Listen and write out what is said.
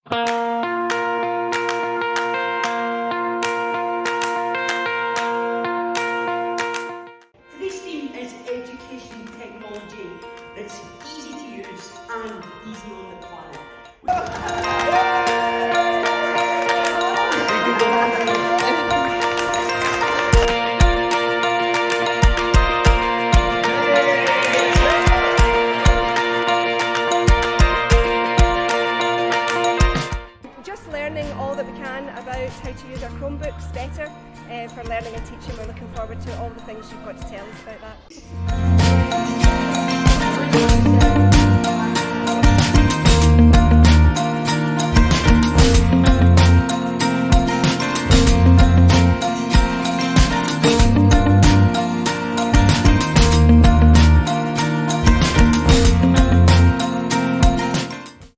Today's theme is education technology that's easy to use and easy on the planet. Just learning all that we can about how to use our Chromebooks better for learning and teaching. We're looking forward to all the things you've got to tell us about that.